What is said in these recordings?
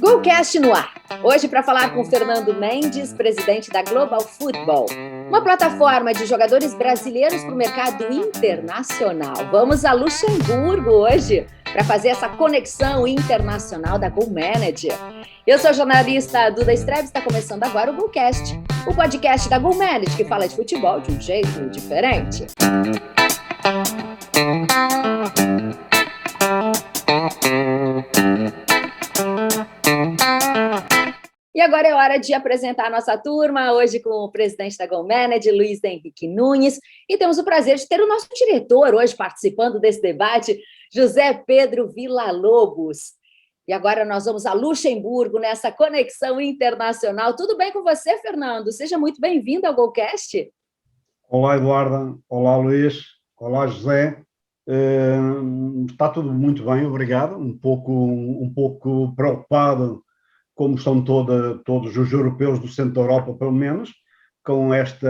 Golcast no ar. Hoje para falar com Fernando Mendes, presidente da Global Football, uma plataforma de jogadores brasileiros para o mercado internacional. Vamos a Luxemburgo hoje para fazer essa conexão internacional da Go Manager. Eu sou a jornalista Duda Streves, está começando agora o Golcast, o podcast da Go Manager que fala de futebol de um jeito diferente. E agora é hora de apresentar a nossa turma, hoje com o presidente da Go Manager, Luiz Henrique Nunes, e temos o prazer de ter o nosso diretor hoje participando desse debate, José Pedro Villa-Lobos. E agora nós vamos a Luxemburgo, nessa conexão internacional. Tudo bem com você, Fernando? Seja muito bem-vindo ao Golcast. Olá, Eduarda. Olá, Luís. Olá, José. Está tudo muito bem, obrigado. Um pouco preocupado, como estão todos os europeus do centro da Europa, pelo menos, com esta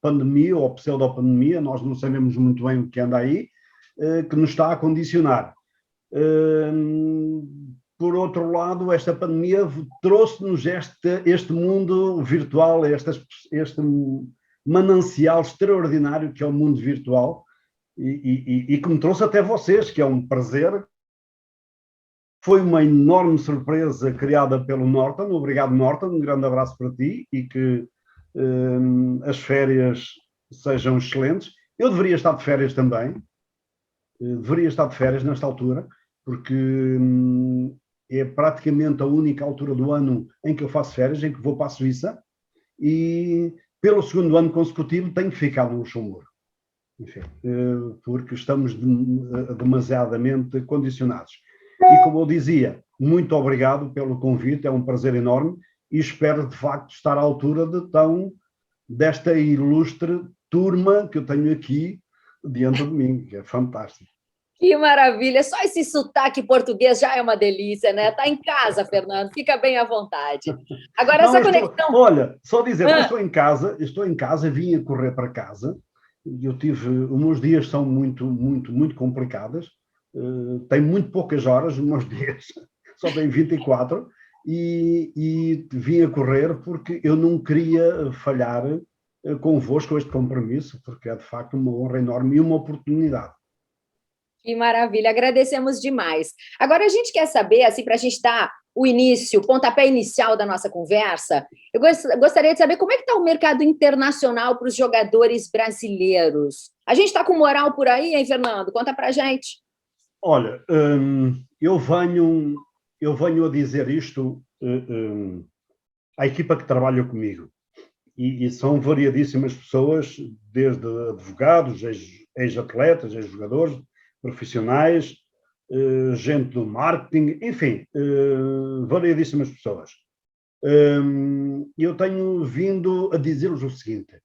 pandemia ou pseudopandemia. Nós não sabemos muito bem o que anda aí, que nos está a condicionar. Por outro lado, esta pandemia trouxe-nos este mundo virtual, este manancial extraordinário que é o mundo virtual e que me trouxe até vocês, que é um prazer. Foi uma enorme surpresa criada pelo Norton. Obrigado, Norton, um grande abraço para ti e que as férias sejam excelentes. Eu deveria estar de férias também, deveria estar de férias nesta altura, porque é praticamente a única altura do ano em que eu faço férias, em que vou para a Suíça, e pelo segundo ano consecutivo tenho que ficar no Luxemburgo. Enfim, porque estamos demasiadamente condicionados. E como eu dizia, muito obrigado pelo convite, é um prazer enorme e espero de facto estar à altura desta ilustre turma que eu tenho aqui diante de mim, que é fantástico. Que maravilha! Só esse sotaque português já é uma delícia, né? Está em casa, Fernando, fica bem à vontade. Agora, essa conexão... Olha, só dizer, estou em casa, vim a correr para casa, eu tive, os meus dias são muito complicados, tenho muito poucas horas, os meus dias só tenho 24, e vim a correr porque eu não queria falhar convosco este compromisso, porque é de facto uma honra enorme e uma oportunidade. Que maravilha, agradecemos demais. Agora a gente quer saber, assim, para a gente dar o pontapé inicial da nossa conversa, eu gostaria de saber como é que está o mercado internacional para os jogadores brasileiros. A gente está com moral por aí, hein, Fernando? Conta para a gente. Olha, eu venho a dizer isto à equipa que trabalha comigo, e são variadíssimas pessoas, desde advogados, ex-atletas, ex-jogadores, profissionais, gente do marketing, enfim, variadíssimas pessoas. Eu tenho vindo a dizer-vos o seguinte,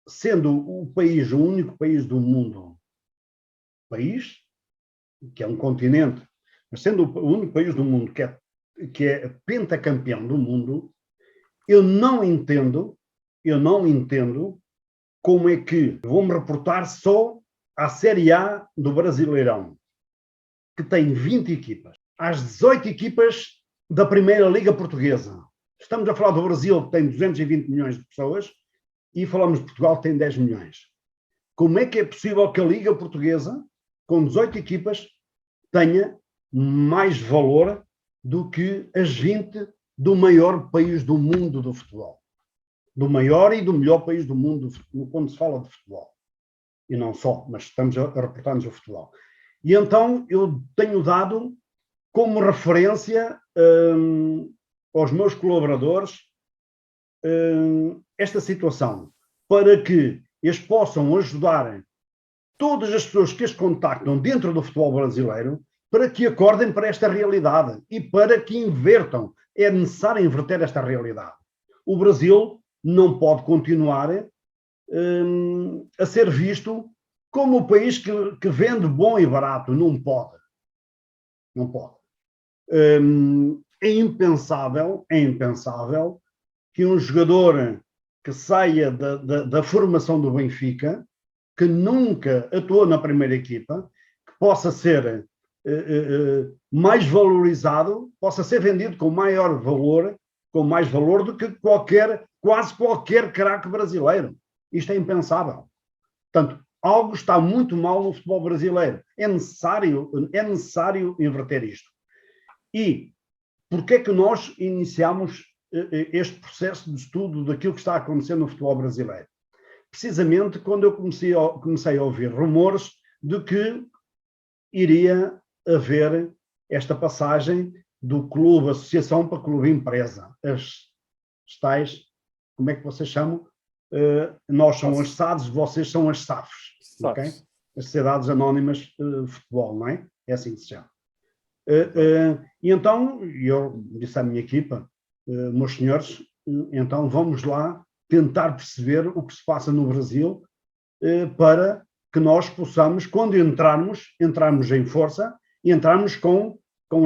sendo o único país do mundo, que é um continente, mas sendo o único país do mundo que é pentacampeão do mundo, eu não entendo como é que vou-me reportar só à Série A do Brasileirão, que tem 20 equipas, às 18 equipas da Primeira Liga Portuguesa. Estamos a falar do Brasil, que tem 220 milhões de pessoas, e falamos de Portugal, que tem 10 milhões. Como é que é possível que a Liga Portuguesa, com 18 equipas, tenha mais valor do que as 20 do maior país do mundo do futebol? Do maior e do melhor país do mundo quando se fala de futebol. E não só, mas estamos a reportar-nos o futebol. E então eu tenho dado como referência aos meus colaboradores esta situação, para que eles possam ajudar todas as pessoas que as contactam dentro do futebol brasileiro, para que acordem para esta realidade e para que invertam. É necessário inverter esta realidade. O Brasil não pode continuar a ser visto como o país que vende bom e barato. Não pode. Não pode. É impensável que um jogador que saia da formação do Benfica, que nunca atuou na primeira equipa, que possa ser mais valorizado, possa ser vendido com maior valor, com mais valor do que quase qualquer craque brasileiro. Isto é impensável. Portanto, algo está muito mal no futebol brasileiro. É necessário inverter isto. E porquê é que nós iniciamos este processo de estudo daquilo que está a acontecer no futebol brasileiro? Precisamente quando eu comecei a ouvir rumores de que iria haver esta passagem do clube associação para clube empresa. As tais, como é que vocês chamam? Nós somos as SADs, vocês são as SAFs, ok? As Sociedades Anónimas de Futebol, não é? É assim que se chama. E então, eu disse à minha equipa, meus senhores, então vamos lá tentar perceber o que se passa no Brasil para que nós possamos, quando entrarmos em força e entrarmos com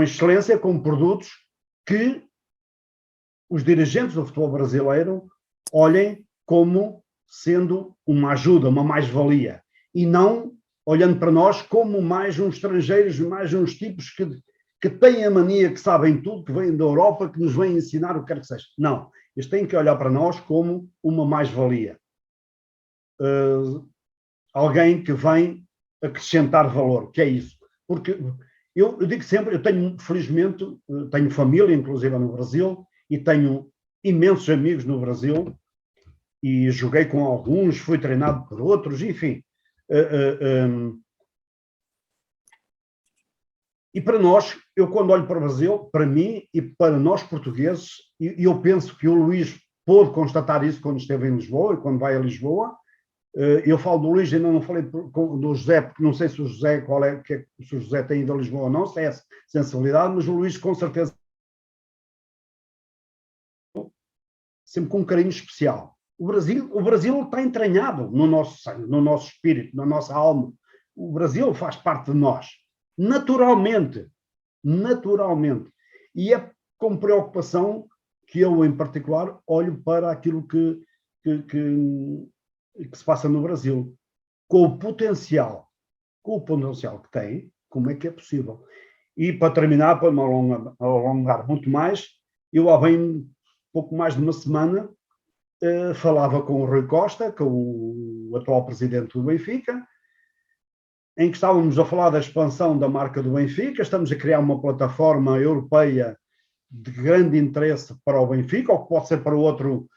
excelência, com produtos que os dirigentes do futebol brasileiro olhem como sendo uma ajuda, uma mais-valia, e não olhando para nós como mais uns estrangeiros, mais uns tipos que têm a mania, que sabem tudo, que vêm da Europa, que nos vêm ensinar o que quer que seja. Não, eles têm que olhar para nós como uma mais-valia. Alguém que vem acrescentar valor, que é isso. Porque eu digo sempre, eu tenho, felizmente, tenho família, inclusive no Brasil, e tenho imensos amigos no Brasil, e joguei com alguns, fui treinado por outros, enfim. E para nós, eu quando olho para o Brasil, para mim e para nós portugueses, e eu penso que o Luís pôde constatar isso quando esteve em Lisboa e quando vai a Lisboa. Eu falo do Luís, ainda não falei do José, porque não sei se o José, se o José tem ido a Lisboa ou não, se é sensibilidade, mas o Luís com certeza sempre com um carinho especial. O Brasil está entranhado no nosso sangue, no nosso espírito, na nossa alma. O Brasil faz parte de nós, naturalmente. E é com preocupação que eu, em particular, olho para aquilo que se passa no Brasil, com o potencial que tem, como é que é possível? E para terminar, para me alongar muito mais, eu há bem pouco mais de uma semana falava com o Rui Costa, com o atual presidente do Benfica, em que estávamos a falar da expansão da marca do Benfica, estamos a criar uma plataforma europeia de grande interesse para o Benfica, ou que pode ser para outro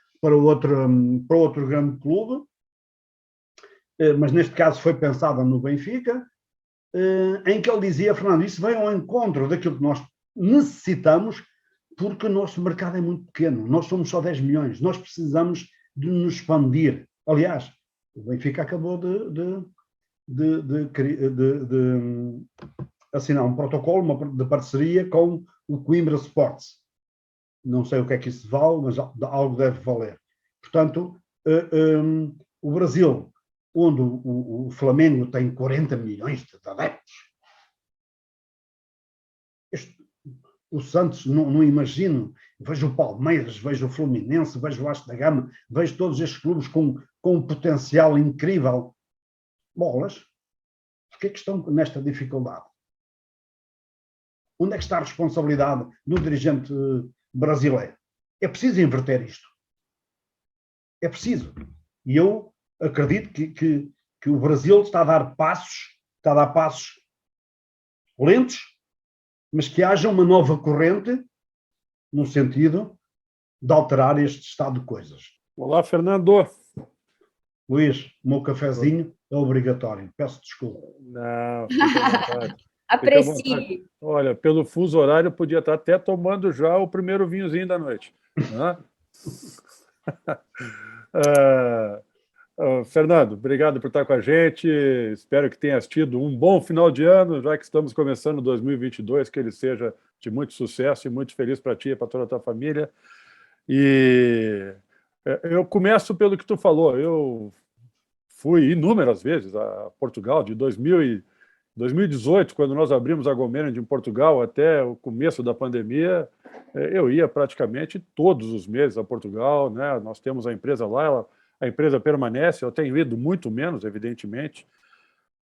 grande clube, mas neste caso foi pensada no Benfica, em que ele dizia, Fernando, isso vem ao encontro daquilo que nós necessitamos, porque o nosso mercado é muito pequeno, nós somos só 10 milhões, nós precisamos de nos expandir. Aliás, o Benfica acabou de assinar um protocolo de parceria com o Coimbra Sports. Não sei o que é que isso vale, mas algo deve valer. Portanto, o Brasil, onde o Flamengo tem 40 milhões de adeptos, o Santos, não imagino, vejo o Palmeiras, vejo o Fluminense, vejo o Vasco da Gama, vejo todos estes clubes com um potencial incrível. Bolas, porquê é que estão nesta dificuldade? Onde é que está a responsabilidade do dirigente brasileiro? É preciso inverter isto. É preciso. E eu acredito que o Brasil está a dar passos lentos, mas que haja uma nova corrente no sentido de alterar este estado de coisas. Olá, Fernando. Luís, o meu cafezinho é obrigatório. Peço desculpa. Não, fica à vontade. Aprecie. Olha, pelo fuso horário, eu podia estar até tomando já o primeiro vinhozinho da noite. Né? Fernando, obrigado por estar com a gente. Espero que tenhas tido um bom final de ano, já que estamos começando 2022, que ele seja de muito sucesso e muito feliz para ti e para toda a tua família. E eu começo pelo que tu falou. Eu fui inúmeras vezes a Portugal, de 2018, quando nós abrimos a Gomerend em Portugal, até o começo da pandemia, eu ia praticamente todos os meses a Portugal, né? Nós temos a empresa lá, a empresa permanece, eu tenho ido muito menos, evidentemente,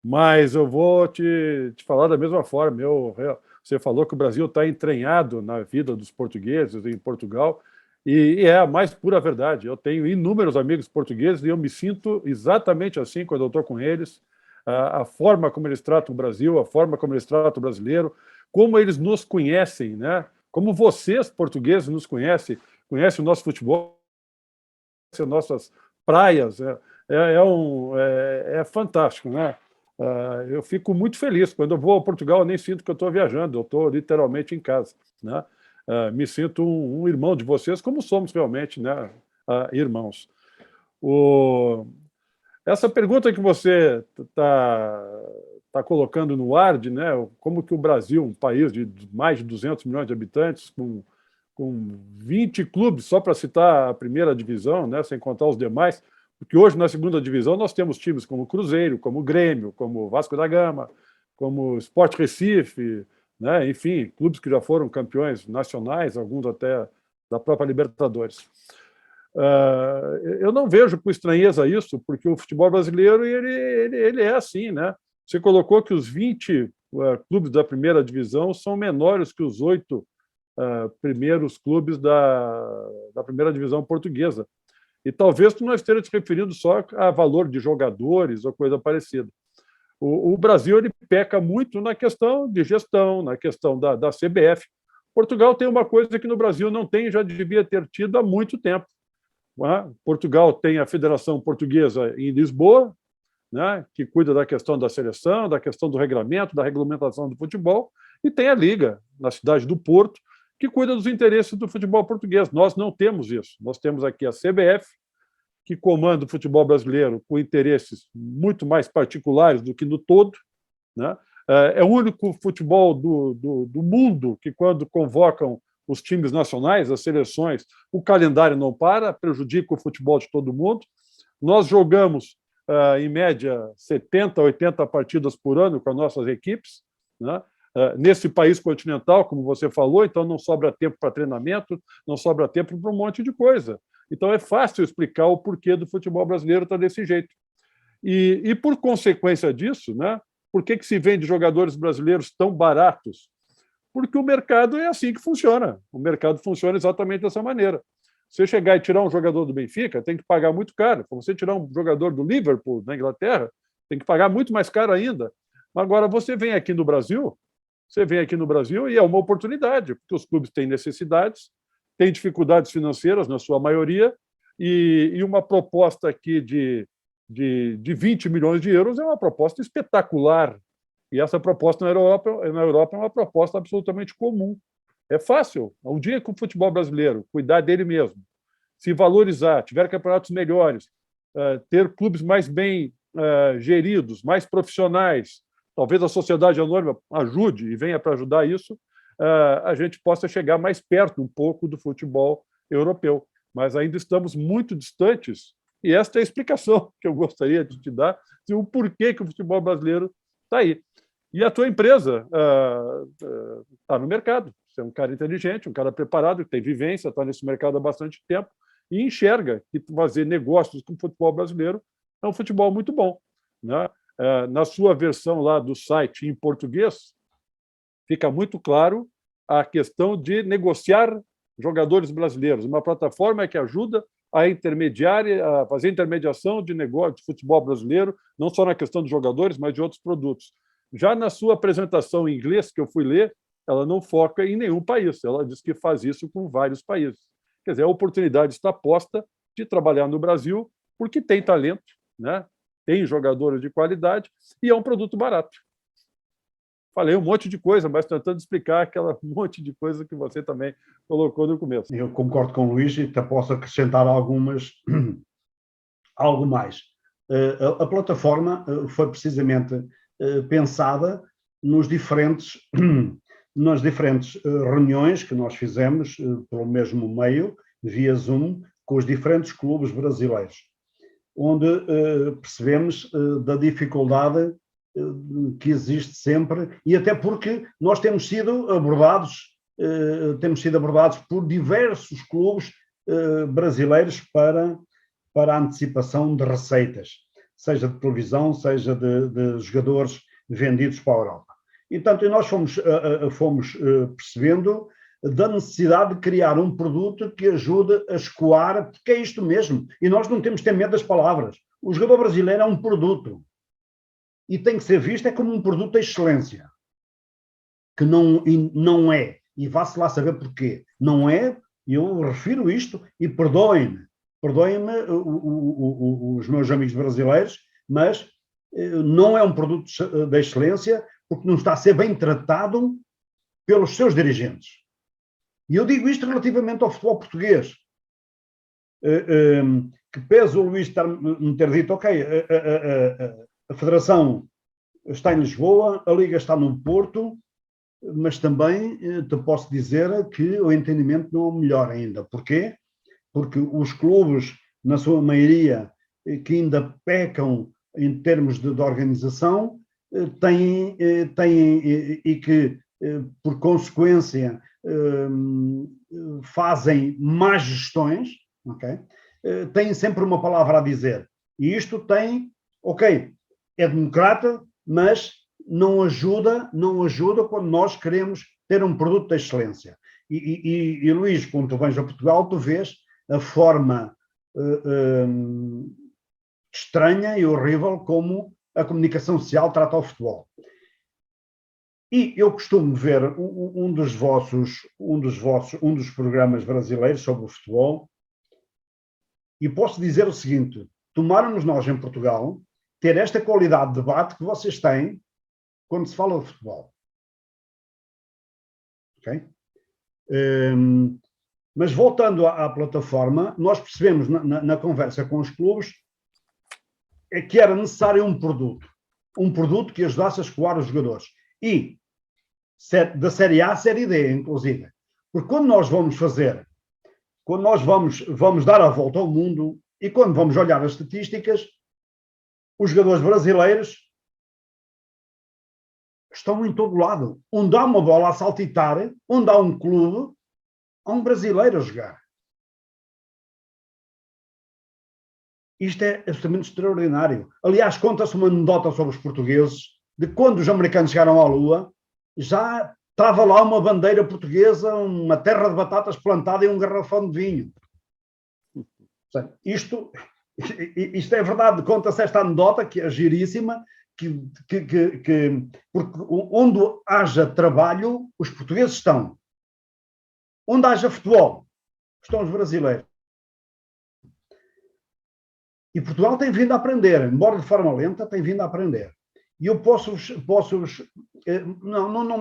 mas eu vou te falar da mesma forma. Você falou que o Brasil está entranhado na vida dos portugueses em Portugal, e é a mais pura verdade. Eu tenho inúmeros amigos portugueses e eu me sinto exatamente assim quando eu estou com eles. A forma como eles tratam o Brasil, a forma como eles tratam o brasileiro, como eles nos conhecem, né? Como vocês, portugueses, nos conhecem o nosso futebol, as nossas praias. É fantástico, né? Eu fico muito feliz. Quando eu vou a Portugal, eu nem sinto que eu estou viajando, eu estou literalmente em casa, né? Me sinto um irmão de vocês, como somos realmente, né? Irmãos. Essa pergunta que você está colocando no ar, né? Como que o Brasil, um país de mais de 200 milhões de habitantes, com 20 clubes, só para citar a primeira divisão, né? Sem contar os demais, porque hoje, na segunda divisão, nós temos times como o Cruzeiro, como o Grêmio, como o Vasco da Gama, como o Sport Recife, né? Enfim, clubes que já foram campeões nacionais, alguns até da própria Libertadores. Eu não vejo com estranheza isso, porque o futebol brasileiro ele é assim, né? Você colocou que os 20 clubes da primeira divisão são menores que os 8 primeiros clubes da primeira divisão portuguesa. E talvez tu não esteja te referindo só a valor de jogadores ou coisa parecida. O Brasil ele peca muito na questão de gestão, na questão da CBF. Portugal tem uma coisa que no Brasil não tem, já devia ter tido há muito tempo. Portugal tem a Federação Portuguesa em Lisboa, né, que cuida da questão da seleção, da questão do regramento, da regulamentação do futebol, e tem a Liga, na cidade do Porto, que cuida dos interesses do futebol português. Nós não temos isso. Nós temos aqui a CBF, que comanda o futebol brasileiro com interesses muito mais particulares do que no todo, né? É o único futebol do mundo que, quando convocam os times nacionais, as seleções, o calendário não para, prejudica o futebol de todo mundo. Nós jogamos, em média, 70, 80 partidas por ano com as nossas equipes, né? Nesse país continental, como você falou, então não sobra tempo para treinamento, não sobra tempo para um monte de coisa. Então é fácil explicar o porquê do futebol brasileiro estar desse jeito. E por consequência disso, né, por que se vende jogadores brasileiros tão baratos? Porque o mercado é assim que funciona. O mercado funciona exatamente dessa maneira. Você chegar e tirar um jogador do Benfica, tem que pagar muito caro. Se você tirar um jogador do Liverpool, na Inglaterra, tem que pagar muito mais caro ainda. Agora, você vem aqui no Brasil e é uma oportunidade, porque os clubes têm necessidades, têm dificuldades financeiras, na sua maioria, e uma proposta aqui de 20 milhões de euros é uma proposta espetacular. E essa proposta na Europa é uma proposta absolutamente comum. É fácil. O dia que o futebol brasileiro cuidar dele mesmo, se valorizar, tiver campeonatos melhores, ter clubes mais bem geridos, mais profissionais, talvez a sociedade anônima ajude e venha para ajudar isso, a gente possa chegar mais perto um pouco do futebol europeu. Mas ainda estamos muito distantes, e esta é a explicação que eu gostaria de te dar de o porquê que o futebol brasileiro está aí. E a tua empresa está no mercado. Você é um cara inteligente, um cara preparado, que tem vivência, está nesse mercado há bastante tempo e enxerga que fazer negócios com o futebol brasileiro é um futebol muito bom, né? Na sua versão lá do site em português, fica muito claro a questão de negociar jogadores brasileiros, uma plataforma que ajuda a fazer intermediação de negócio de futebol brasileiro, não só na questão de jogadores, mas de outros produtos. Já na sua apresentação em inglês, que eu fui ler, ela não foca em nenhum país, ela diz que faz isso com vários países. Quer dizer, a oportunidade está posta de trabalhar no Brasil, porque tem talento, né? Tem jogadores de qualidade e é um produto barato. Falei um monte de coisa, mas tentando explicar aquela monte de coisa que você também colocou no começo. Eu concordo com o Luís e até posso acrescentar algo mais. A plataforma foi precisamente pensada nas diferentes reuniões que nós fizemos pelo mesmo meio, via Zoom, com os diferentes clubes brasileiros, onde percebemos da dificuldade que existe sempre, e até porque nós temos sido abordados por diversos clubes brasileiros para a antecipação de receitas. seja de televisão, seja de jogadores vendidos para a Europa. E, portanto, nós fomos percebendo da necessidade de criar um produto que ajude a escoar, porque é isto mesmo. E nós não temos que ter medo das palavras. O jogador brasileiro é um produto. E tem que ser visto como um produto de excelência. Que não é. E vá-se lá saber porquê. Não é, eu refiro isto, e perdoem-me os meus amigos brasileiros, mas não é um produto de excelência porque não está a ser bem tratado pelos seus dirigentes. E eu digo isto relativamente ao futebol português. Que pese o Luís me ter dito, ok, a Federação está em Lisboa, a Liga está no Porto, mas também te posso dizer que o entendimento não é o melhor ainda. Porquê? Porque os clubes, na sua maioria, que ainda pecam em termos de organização, têm e que, por consequência, fazem más gestões, okay? Têm sempre uma palavra a dizer. E isto tem, ok, é democrata, mas não ajuda quando nós queremos ter um produto de excelência. E Luís, quando tu vens a Portugal, tu vês a forma estranha e horrível como a comunicação social trata o futebol. E eu costumo ver um dos programas brasileiros sobre o futebol, e posso dizer o seguinte: tomaram-nos nós em Portugal ter esta qualidade de debate que vocês têm quando se fala de futebol. Ok? Mas voltando à plataforma, nós percebemos na conversa com os clubes que era necessário um produto que ajudasse a escoar os jogadores. E da Série A à Série D, inclusive. Porque quando nós vamos dar a volta ao mundo e quando vamos olhar as estatísticas, os jogadores brasileiros estão em todo lado. Onde há uma bola a saltitar, onde há um clube, há um brasileiro a jogar. Isto é absolutamente extraordinário. Aliás, conta-se uma anedota sobre os portugueses, de quando os americanos chegaram à Lua, já estava lá uma bandeira portuguesa, uma terra de batatas plantada e um garrafão de vinho. Isto é verdade. Conta-se esta anedota, que é giríssima, porque onde haja trabalho, os portugueses estão. Onde haja futebol, estão os brasileiros. E Portugal tem vindo a aprender, embora de forma lenta, tem vindo a aprender. E eu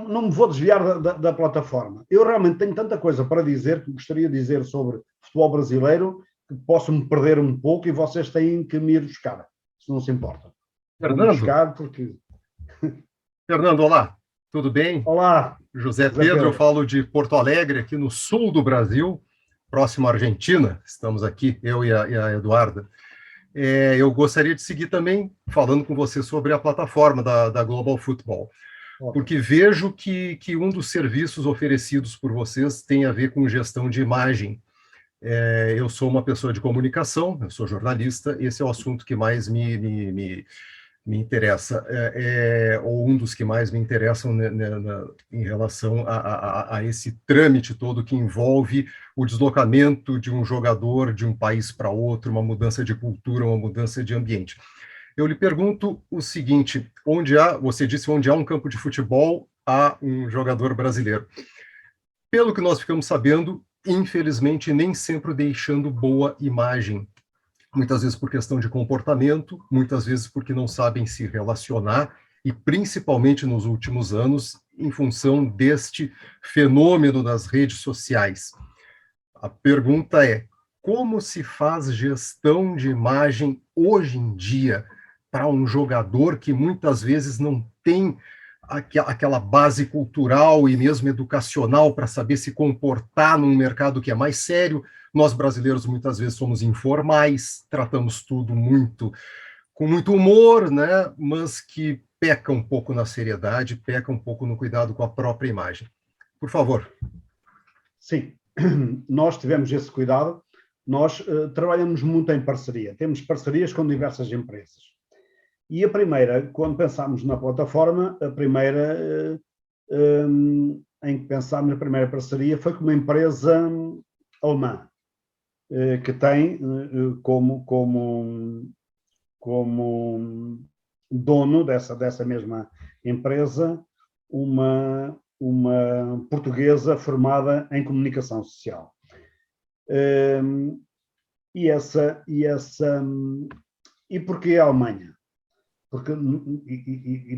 não me vou desviar da plataforma. Eu realmente tenho tanta coisa para dizer, que gostaria de dizer sobre futebol brasileiro, que posso me perder um pouco e vocês têm que me ir buscar, se não se importa. Fernando, olá, tudo bem? Olá. José Pedro, eu falo de Porto Alegre, aqui no sul do Brasil, próximo à Argentina. Estamos aqui, eu e a Eduarda. Eu gostaria de seguir também falando com você sobre a plataforma da Global Football, porque vejo que um dos serviços oferecidos por vocês tem a ver com gestão de imagem. Eu sou uma pessoa de comunicação, eu sou jornalista, esse é o assunto que mais me interessa, ou um dos que mais me interessam em relação a esse trâmite todo que envolve o deslocamento de um jogador de um país para outro, uma mudança de cultura, uma mudança de ambiente. Eu lhe pergunto o seguinte: você disse onde há um campo de futebol, há um jogador brasileiro. Pelo que nós ficamos sabendo, infelizmente, nem sempre deixando boa imagem. Muitas vezes por questão de comportamento, muitas vezes porque não sabem se relacionar, e principalmente nos últimos anos, em função deste fenômeno das redes sociais. A pergunta é: como se faz gestão de imagem hoje em dia para um jogador que muitas vezes não tem aquela base cultural e mesmo educacional para saber se comportar num mercado que é mais sério? Nós brasileiros muitas vezes somos informais, tratamos tudo com muito humor, né? Mas que peca um pouco na seriedade, peca um pouco no cuidado com a própria imagem. Por favor. Sim, nós tivemos esse cuidado. Nós trabalhamos muito em parceria. Temos parcerias com diversas empresas. E a primeira, quando pensámos na plataforma, a primeira em que pensámos, a primeira parceria foi com uma empresa alemã, que tem como dono dessa mesma empresa uma portuguesa formada em comunicação social. E porquê a Alemanha?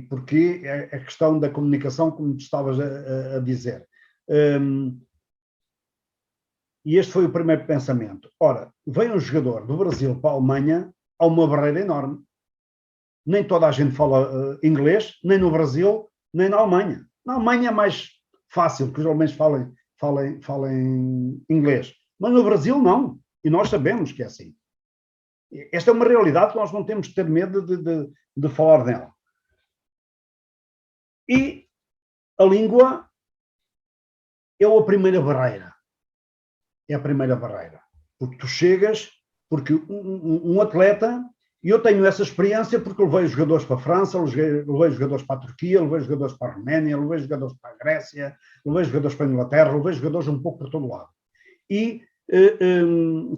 Porque a questão da comunicação, como tu estavas a dizer. E este foi o primeiro pensamento. Ora, vem um jogador do Brasil para a Alemanha, há uma barreira enorme. Nem toda a gente fala inglês, nem no Brasil, nem na Alemanha. Na Alemanha é mais fácil que os alemães falem inglês. Mas no Brasil não. E nós sabemos que é assim. Esta é uma realidade que nós não temos de ter medo de falar dela. E a língua é a primeira barreira. É a primeira barreira. Porque tu chegas, porque um atleta, e eu tenho essa experiência porque levei jogadores para a França, levei jogadores para a Turquia, levei jogadores para a Roménia, levei jogadores para a Grécia, levei jogadores para a Inglaterra, levei jogadores um pouco por todo lado. E,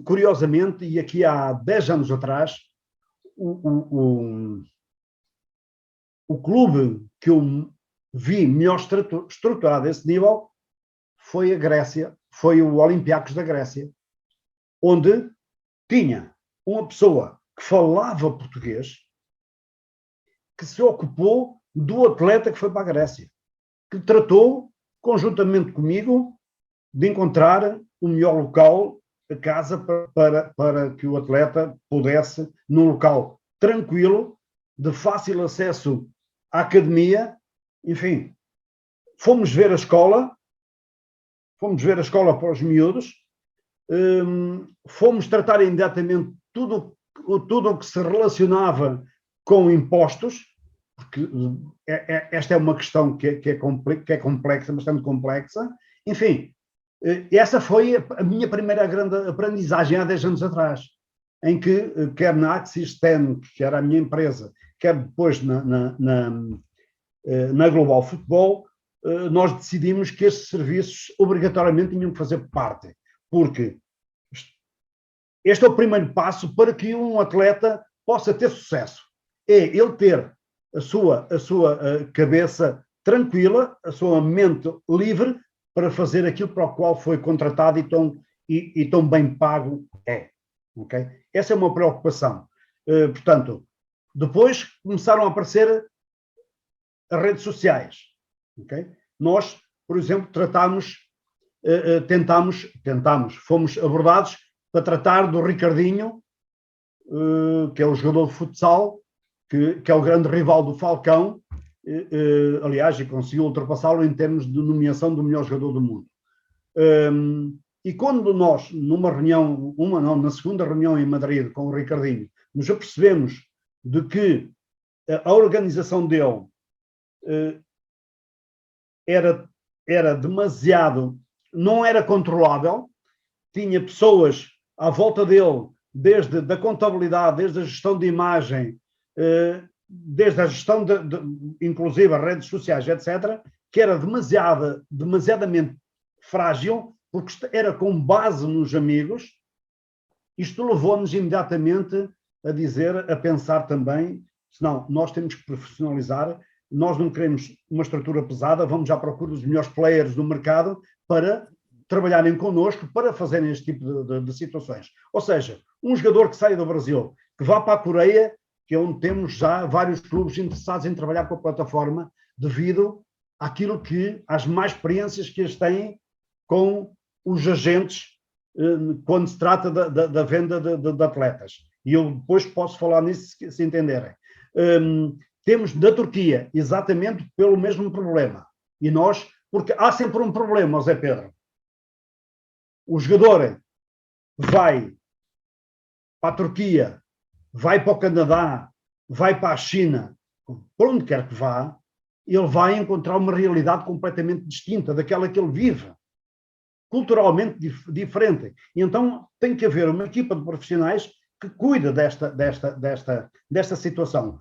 curiosamente, e aqui há 10 anos atrás, o clube que eu vi melhor estruturado a esse nível foi a Grécia, foi o Olympiacos da Grécia, onde tinha uma pessoa que falava português, que se ocupou do atleta que foi para a Grécia, que tratou, conjuntamente comigo, de encontrar o melhor local, a casa, para que o atleta pudesse, num local tranquilo, de fácil acesso à academia, enfim. Fomos ver a escola para os miúdos, fomos tratar imediatamente tudo o que se relacionava com impostos, porque esta é uma questão que é complexa, bastante complexa. Enfim, essa foi a minha primeira grande aprendizagem há 10 anos atrás, em que, quer na Axis Ten, que era a minha empresa, quer depois na Global Football, nós decidimos que estes serviços obrigatoriamente tinham que fazer parte, porque este é o primeiro passo para que um atleta possa ter sucesso. É ele ter a sua cabeça tranquila, a sua mente livre para fazer aquilo para o qual foi contratado e tão bem pago é. Okay? Essa é uma preocupação. Portanto, depois começaram a aparecer as redes sociais. Okay? Nós, por exemplo, fomos abordados para tratar do Ricardinho, que é o jogador de futsal, que é o grande rival do Falcão, aliás, e conseguiu ultrapassá-lo em termos de nomeação do melhor jogador do mundo. E quando nós, na segunda reunião em Madrid com o Ricardinho, nos apercebemos de que a organização dele era demasiado, não era controlável, tinha pessoas à volta dele, desde da contabilidade, desde a gestão de imagem, desde a gestão inclusive as redes sociais, etc., que era demasiadamente frágil, porque era com base nos amigos. Isto levou-nos imediatamente a pensar também, senão nós temos que profissionalizar, nós não queremos uma estrutura pesada, vamos à procura dos melhores players do mercado para trabalharem connosco, para fazerem este tipo de situações. Ou seja, um jogador que sai do Brasil, que vá para a Coreia, que é onde temos já vários clubes interessados em trabalhar com a plataforma, devido às más experiências que eles têm com os agentes quando se trata da venda de atletas. E eu depois posso falar nisso se entenderem. Temos da Turquia exatamente pelo mesmo problema. E nós, porque há sempre um problema, Zé Pedro. O jogador vai para a Turquia, vai para o Canadá, vai para a China, por onde quer que vá, ele vai encontrar uma realidade completamente distinta daquela que ele vive, culturalmente diferente. E então tem que haver uma equipa de profissionais que cuida desta situação.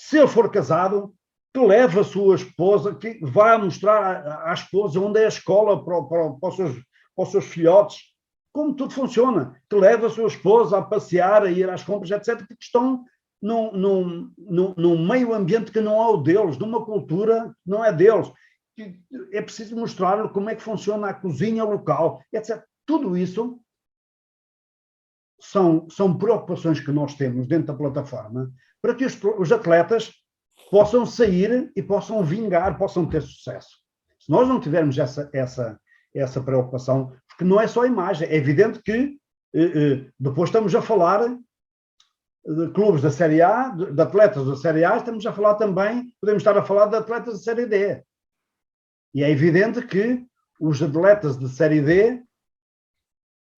Se ele for casado, que leve a sua esposa, que vá mostrar à esposa onde é a escola para os seus filhotes, como tudo funciona, que leve a sua esposa a passear, a ir às compras, etc., que estão num meio ambiente que não é o deles, numa cultura que não é deles. É preciso mostrar-lhe como é que funciona a cozinha local, etc. Tudo isso são preocupações que nós temos dentro da plataforma para que os atletas possam sair e possam vingar, possam ter sucesso. Se nós não tivermos essa preocupação, porque não é só a imagem, é evidente que depois estamos a falar de clubes da Série A, de atletas da Série A, estamos a falar também, podemos estar a falar de atletas da Série D. E é evidente que os atletas de Série D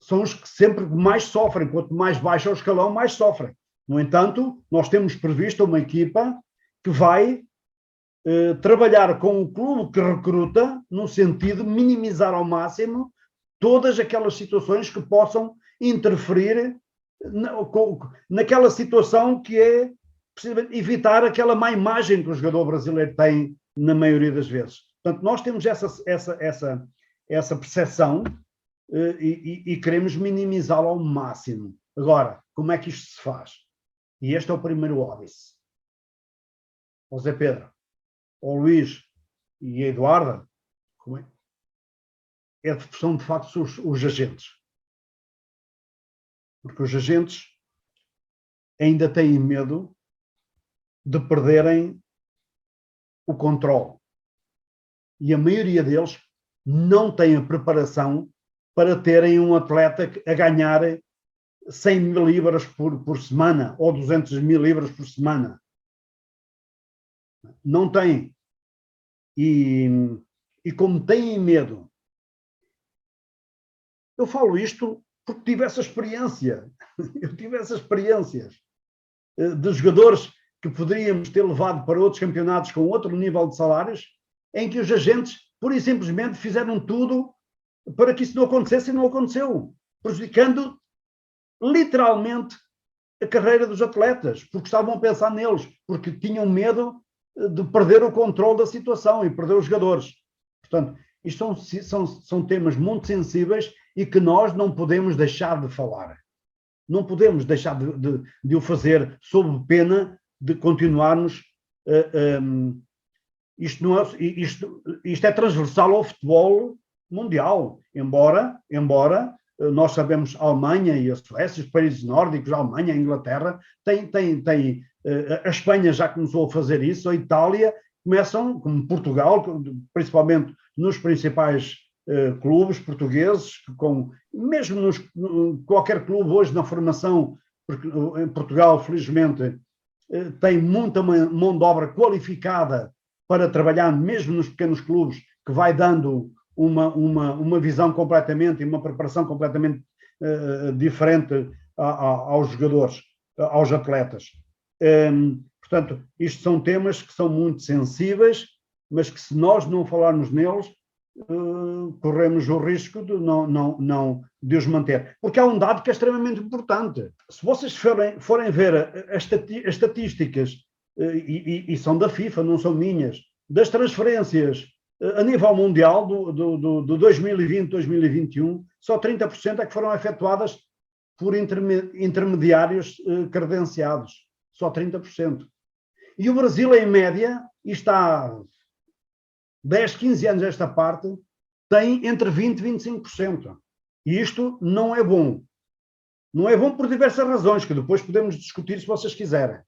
são os que sempre mais sofrem, quanto mais baixo é o escalão, mais sofrem. No entanto, nós temos previsto uma equipa que vai trabalhar com o clube que recruta, no sentido de minimizar ao máximo todas aquelas situações que possam interferir naquela situação que é evitar aquela má imagem que o jogador brasileiro tem na maioria das vezes. Portanto, nós temos essa percepção e queremos minimizá-la ao máximo. Agora, como é que isto se faz? E este é o primeiro óbice. O Zé Pedro, o Luís e a Eduarda, são de facto os agentes. Porque os agentes ainda têm medo de perderem o controle. E a maioria deles não tem a preparação para terem um atleta a ganhar 100 mil libras por semana ou 200 mil libras por semana. Não tem. E como têm medo, eu falo isto porque tive essa experiência. Eu tive essas experiências de jogadores que poderíamos ter levado para outros campeonatos com outro nível de salários, em que os agentes, pura e simplesmente, fizeram tudo para que isso não acontecesse e não aconteceu, prejudicando literalmente a carreira dos atletas, porque estavam a pensar neles, porque tinham medo de perder o controle da situação e perder os jogadores. Portanto, isto são temas muito sensíveis e que nós não podemos deixar de falar. Não podemos deixar de o fazer sob pena de continuarmos... Isto é transversal ao futebol mundial, embora nós sabemos a Alemanha e a Suécia, os países nórdicos, a Alemanha, a Inglaterra, a Espanha já começou a fazer isso, a Itália começam, como Portugal, principalmente nos principais clubes portugueses, mesmo qualquer clube hoje na formação, porque em Portugal, felizmente, tem muita mão de obra qualificada para trabalhar mesmo nos pequenos clubes, que vai dando uma visão completamente e uma preparação completamente diferente aos jogadores, aos atletas. Portanto, isto são temas que são muito sensíveis, mas que se nós não falarmos neles, corremos o risco de os manter. Porque há um dado que é extremamente importante. Se vocês forem ver as estatísticas, e são da FIFA, não são minhas, das transferências a nível mundial do 2020-2021, só 30% é que foram efetuadas por intermediários credenciados. Só 30%. E o Brasil, em média, e está 10, 15 anos esta parte, tem entre 20% e 25%. E isto não é bom. Não é bom por diversas razões, que depois podemos discutir se vocês quiserem.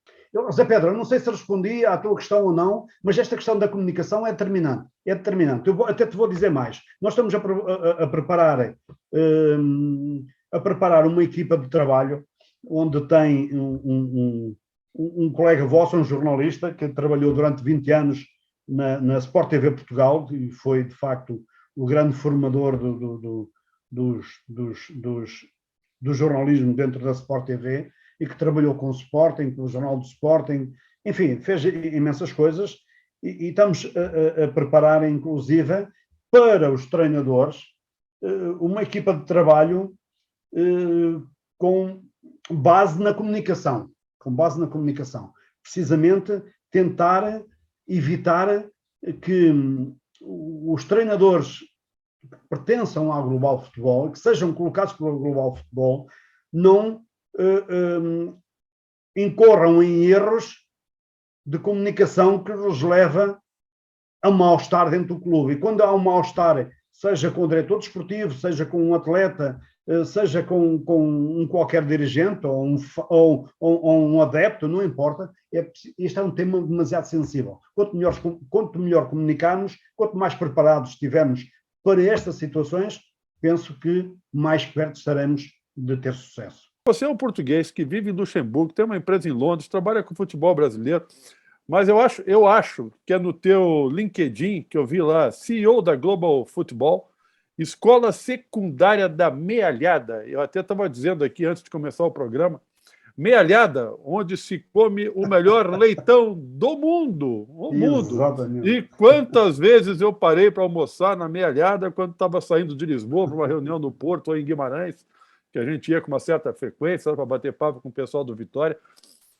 Zé Pedro, eu não sei se respondi à tua questão ou não, mas esta questão da comunicação é determinante. É determinante. Até te vou dizer mais. Nós estamos a preparar uma equipa de trabalho onde tem um colega vosso, um jornalista, que trabalhou durante 20 anos na Sport TV Portugal e foi, de facto, o grande formador do jornalismo dentro da Sport TV, e que trabalhou com o Sporting, com o Jornal do Sporting, enfim, fez imensas coisas, e estamos a preparar, inclusive, para os treinadores, uma equipa de trabalho com base na comunicação, precisamente tentar evitar que os treinadores que pertençam ao Global Futebol, que sejam colocados pelo Global Futebol, não incorram em erros de comunicação que os leva a mal-estar dentro do clube. E quando há um mal-estar, seja com o diretor desportivo, seja com um atleta, seja com um qualquer dirigente ou um adepto, não importa, este é um tema demasiado sensível. Quanto melhor comunicarmos, quanto mais preparados estivermos para estas situações, penso que mais perto estaremos de ter sucesso. Você é um português que vive em Luxemburgo, tem uma empresa em Londres, trabalha com futebol brasileiro, mas eu acho que é no teu LinkedIn, que eu vi lá, CEO da Global Football, Escola Secundária da Mealhada. Eu até estava dizendo aqui, antes de começar o programa, Mealhada, onde se come o melhor leitão do mundo. Exatamente. E quantas vezes eu parei para almoçar na Mealhada quando estava saindo de Lisboa para uma reunião no Porto ou em Guimarães, que a gente ia com uma certa frequência para bater papo com o pessoal do Vitória.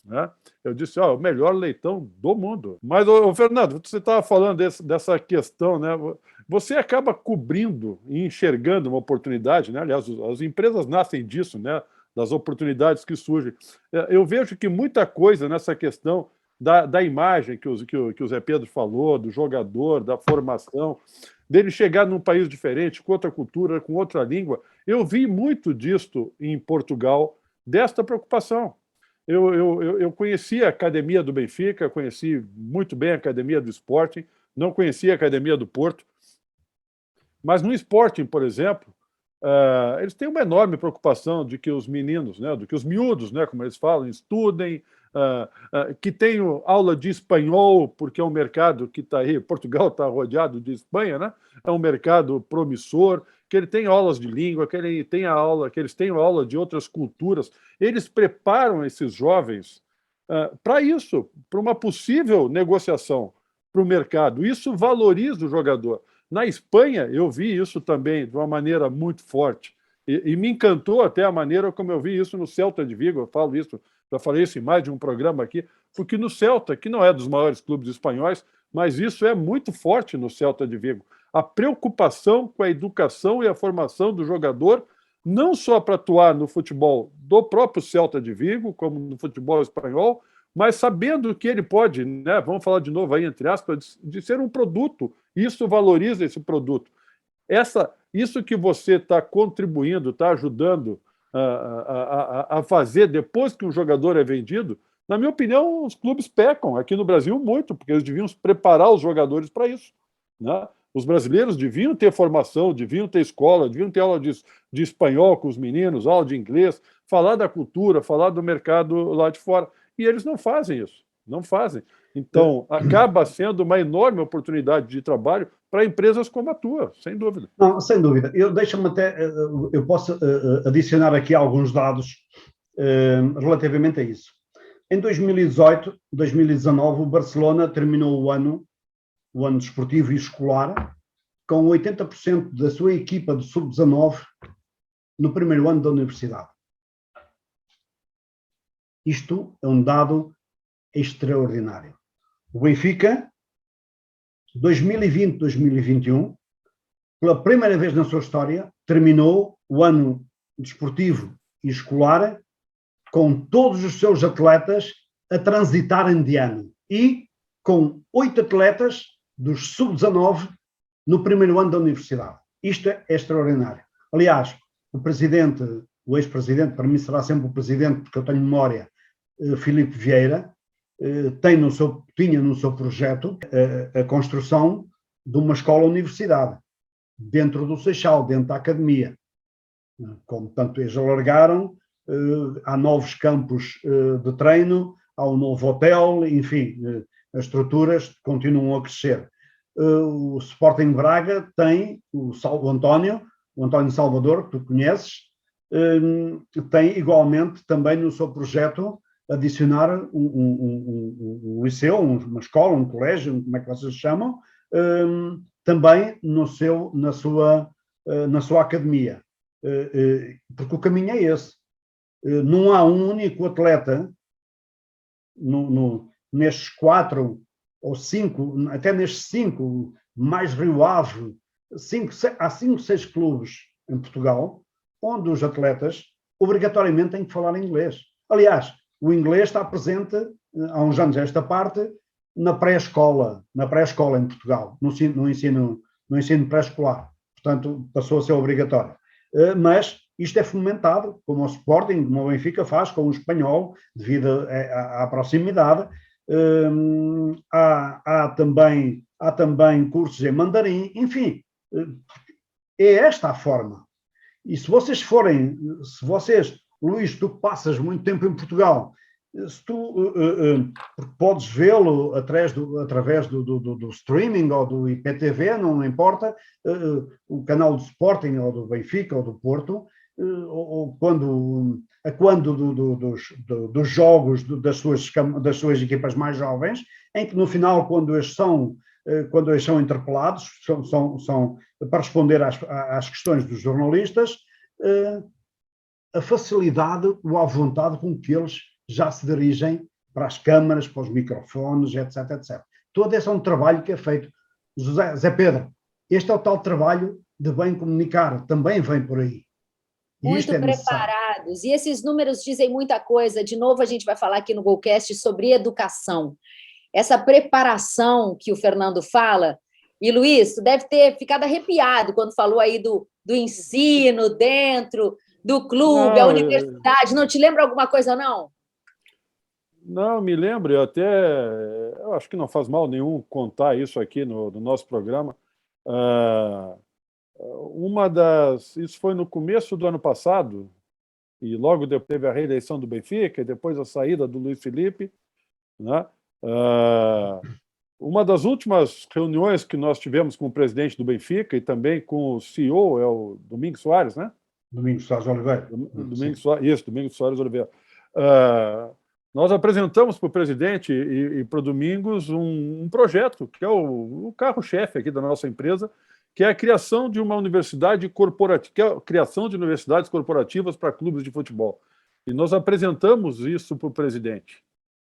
Né? Eu disse, o melhor leitão do mundo. Mas, Fernando, você estava falando dessa questão, né? Você acaba cobrindo e enxergando uma oportunidade, né? Aliás, as empresas nascem disso, né? Das oportunidades que surgem. Eu vejo que muita coisa nessa questão da imagem que o Zé Pedro falou, do jogador, da formação, dele chegar num país diferente, com outra cultura, com outra língua. Eu vi muito disto em Portugal, desta preocupação. Eu conheci a academia do Benfica, conheci muito bem a academia do Sporting, não conhecia a academia do Porto, mas no Sporting, por exemplo, eles têm uma enorme preocupação de que os meninos, né, de que os miúdos, né, como eles falam, estudem, que tenham aula de espanhol, porque é um mercado que está aí, Portugal está rodeado de Espanha, né? É um mercado promissor, que ele tem aulas de língua, que eles tenham aula de outras culturas. Eles preparam esses jovens para isso, para uma possível negociação para o mercado. Isso valoriza o jogador. Na Espanha, eu vi isso também de uma maneira muito forte. E me encantou até a maneira como eu vi isso no Celta de Vigo. Eu falo isso, já falei isso em mais de um programa aqui, porque no Celta, que não é dos maiores clubes espanhóis, mas isso é muito forte no Celta de Vigo. A preocupação com a educação e a formação do jogador, não só para atuar no futebol do próprio Celta de Vigo, como no futebol espanhol, mas sabendo que ele pode, né, vamos falar de novo aí, entre aspas, de ser um produto. Isso valoriza esse produto. Isso que você está contribuindo, está ajudando a fazer depois que um jogador é vendido, na minha opinião, os clubes pecam aqui no Brasil muito, porque eles deviam preparar os jogadores para isso. Né? Os brasileiros deviam ter formação, deviam ter escola, deviam ter aula de espanhol com os meninos, aula de inglês, falar da cultura, falar do mercado lá de fora. E eles não fazem isso, não fazem. Então, acaba sendo uma enorme oportunidade de trabalho para empresas como a tua, sem dúvida. Não, sem dúvida. Eu posso adicionar aqui alguns dados relativamente a isso. Em 2018, 2019, o Barcelona terminou o ano desportivo e escolar com 80% da sua equipa de sub-19 no primeiro ano da universidade. Isto é um dado extraordinário. O Benfica, 2020-2021, pela primeira vez na sua história, terminou o ano desportivo e escolar com todos os seus atletas a transitarem de ano e com 8 atletas dos sub-19 no primeiro ano da universidade. Isto é extraordinário. Aliás, o ex-presidente, para mim será sempre o presidente, porque eu tenho memória, Filipe Vieira, tinha no seu projeto a construção de uma escola-universidade dentro do Seixal, dentro da academia. Como tanto eles alargaram, há novos campos de treino, há um novo hotel, enfim, as estruturas continuam a crescer. O Sporting Braga tem o António Salvador, que tu conheces, tem igualmente também no seu projeto adicionar um liceu, uma escola, um colégio, como é que vocês chamam, também na sua academia. Porque o caminho é esse. Não há um único atleta nestes 4 ou 5, até nestes 5, mais Rio Ave, há 5, 6 clubes em Portugal, onde os atletas obrigatoriamente têm que falar inglês. Aliás, o inglês está presente, há uns anos esta parte, na pré-escola em Portugal, no ensino pré-escolar. Portanto, passou a ser obrigatório. Mas isto é fomentado, como o Sporting, como o Benfica faz, com o espanhol, devido à proximidade. Há também cursos em mandarim, enfim, é esta a forma. E se vocês, Luís, tu passas muito tempo em Portugal, se tu podes vê-lo através do streaming ou do IPTV, não importa, o canal do Sporting ou do Benfica ou do Porto, ou quando dos jogos das suas equipas mais jovens, em que no final, quando eles são interpelados, são para responder às questões dos jornalistas, a facilidade ou a vontade com que eles já se dirigem para as câmaras, para os microfones, etc, etc. Todo esse é um trabalho que é feito. Zé Pedro, este é o tal trabalho de bem comunicar, também vem por aí. Muito preparados. E esses números dizem muita coisa. De novo, a gente vai falar aqui no Golcast sobre educação. Essa preparação que o Fernando fala, e Luís, tu deve ter ficado arrepiado quando falou aí do ensino dentro do clube, a universidade. Não te lembra alguma coisa, não? Não, me lembro, eu acho que não faz mal nenhum contar isso aqui no nosso programa. Isso foi no começo do ano passado, e logo depois teve a reeleição do Benfica, e depois a saída do Luiz Felipe, né? Uma das últimas reuniões que nós tivemos com o presidente do Benfica e também com o CEO, é o Domingos Soares, né? Domingos Soares Oliveira. Domingos Soares Oliveira. Nós apresentamos para o presidente e para o Domingos um projeto, que é o carro-chefe aqui da nossa empresa, que é a criação de uma universidade corporativa, que é a criação de universidades corporativas para clubes de futebol. E nós apresentamos isso para o presidente,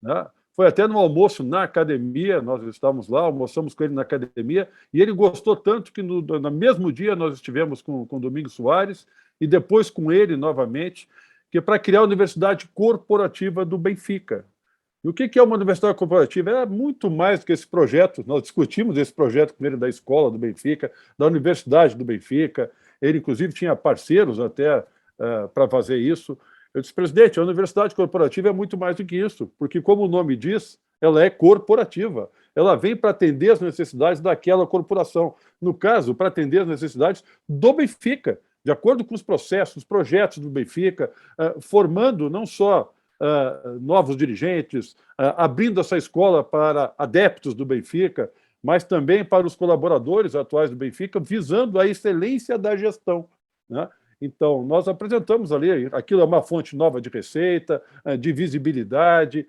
né? Foi até no almoço na academia, nós estávamos lá, almoçamos com ele na academia, e ele gostou tanto que no mesmo dia nós estivemos com o Domingos Soares e depois com ele novamente, que é para criar a Universidade Corporativa do Benfica. E o que é uma universidade corporativa? É muito mais do que esse projeto. Nós discutimos esse projeto com ele da escola do Benfica, da Universidade do Benfica. Ele, inclusive, tinha parceiros até para fazer isso. Eu disse, presidente, a universidade corporativa é muito mais do que isso, porque, como o nome diz, ela é corporativa. Ela vem para atender as necessidades daquela corporação. No caso, para atender as necessidades do Benfica, de acordo com os processos, os projetos do Benfica, formando não só novos dirigentes, abrindo essa escola para adeptos do Benfica, mas também para os colaboradores atuais do Benfica, visando a excelência da gestão, né? Então, nós apresentamos ali, aquilo é uma fonte nova de receita, de visibilidade,